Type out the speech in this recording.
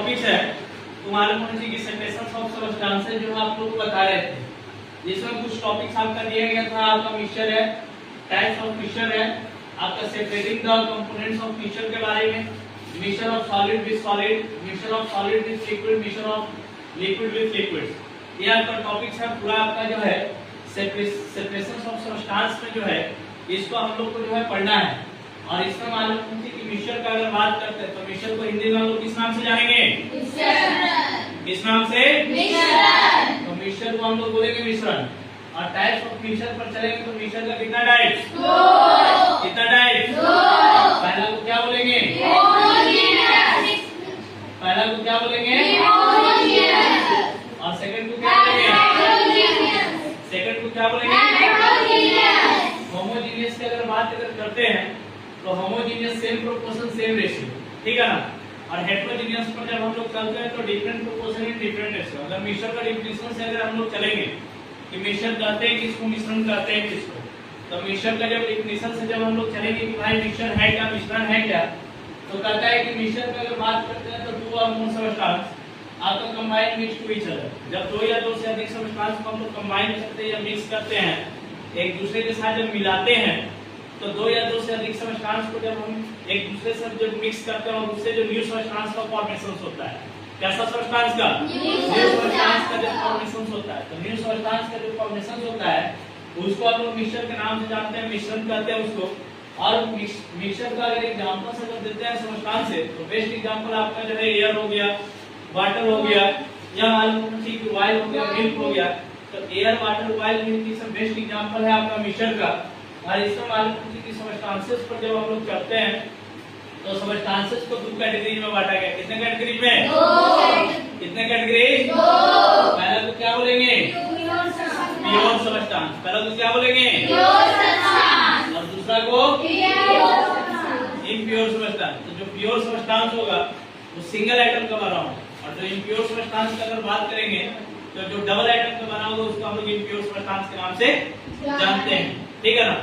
Topics है तो मालूम होना चाहिए कि सेपरेशन ऑफ सब्सटेंसेस जो आप लोग को बता रहे थे, जिसमें कुछ टॉपिक्स आपका दिया गया था। आपका मिक्सचर है, टाइप्स ऑफ मिक्सचर है, आपका separating the components of mixture के बारे में, mixture of solid with solid, mixture of solid with liquid, mixture of liquid with liquid. ये आपका टॉपिक्स है पूरा आपका जो है सेपरेशन ऑफ सब्सटेंस में जो है इसको हम लोग को जो है पढ़ना है। और इसका मालूम होती कि मिक्सचर का अगर बात करते हैं तो मिक्सचर को हिंदी में हम लोग किस नाम से जानेंगे? मिश्रण। किस नाम से? मिश्रण। तो मिक्सचर को हम लोग बोलेंगे मिश्रण। और टाइप्स ऑफ मिक्सचर पर चलेंगे तो मिक्सचर का कितना टाइप्स? दो। कितना टाइप्स? दो। पहला को क्या बोलेंगे? होमोजेनियस। पहला को क्या बोलेंगे? होमोजेनियस। और सेकंड को क्या बोलेंगे? हेटेरोजेनियस। सेकंड को क्या बोलेंगे? हेटेरोजेनियस। होमोजेनियस की अगर बात करते हैं तो homogeneous same proportion same ratio, ठीक है ना। और हेटेरोजेनियस पर जब हम लोग चलते हैं तो different proportion in different ratio. अगर मिक्सचर का डेफिनेशन से अगर हम लोग चलेंगे कि मिक्सचर कहते हैं किसको, मिश्रण कहते हैं किसको, तो मिक्सचर का जब डेफिनेशन से जब हम लोग चलेंगे कि भाई मिक्सचर है क्या, मिश्रण है क्या, तो कहता है कि मिक्सचर की अगर बात करते हैं तो टू और मोर सब्सटेंस आपका combine mix to each other. जब दो या दो से अधिक सब्सटेंस को हम लोग कंबाइन करते हैं या मिक्स करते हैं एक दूसरे के साथ, जब मिलाते हैं तो दो या दो से अधिक सब्सटेंस को जब हम एक दूसरे से जब मिक्स करते हैं और उससे जो न्यू सब्सटेंस का फॉर्मेशन होता है, कैसा सब्सटेंस का? न्यू सब्सटेंस का जब फॉर्मेशन होता है तो न्यू सब्सटेंस का जो फॉर्मेशन होता है उसको हम लोग मिक्सचर के नाम से जानते हैं, मिश्रण कहते हैं उसको। और मिक्सचर का अगर एग्जांपल से जब देते हैं सब्सटेंस से तो बेस्ट एग्जांपल आपका जो है एयर हो गया, वाटर हो गया, या मालूम ठीक ऑयल हो गया, मिल्क हो गया। तो एयर, वाटर, ऑयल मिल्क ये सब बेस्ट एग्जांपल है आपका मिक्सचर का। और इसमें मालूम होती कि सब्सटेंसेस पर जब हम लोग चलते हैं तो सब्सटेंसेस को दो कैटेगरी में बांटा गया। कितने कैटेगरी में? दो। कितने कैटेगरी? दो। पहला तो क्या बोलेंगे? Pure substance. पहला तो क्या बोलेंगे? Pure substance. और दूसरा को इम्प्योर सब्सटेंस। तो जो प्योर सब्सटेंस होगा वो सिंगल आइटम का बना होगा, और जो इम्प्योर सब्सटेंस की अगर बात करेंगे तो जो डबल आइटम का बना होगा उसको हम लोग इम्प्योर सब्सटेंस के नाम से जानते हैं, ठीक है ना।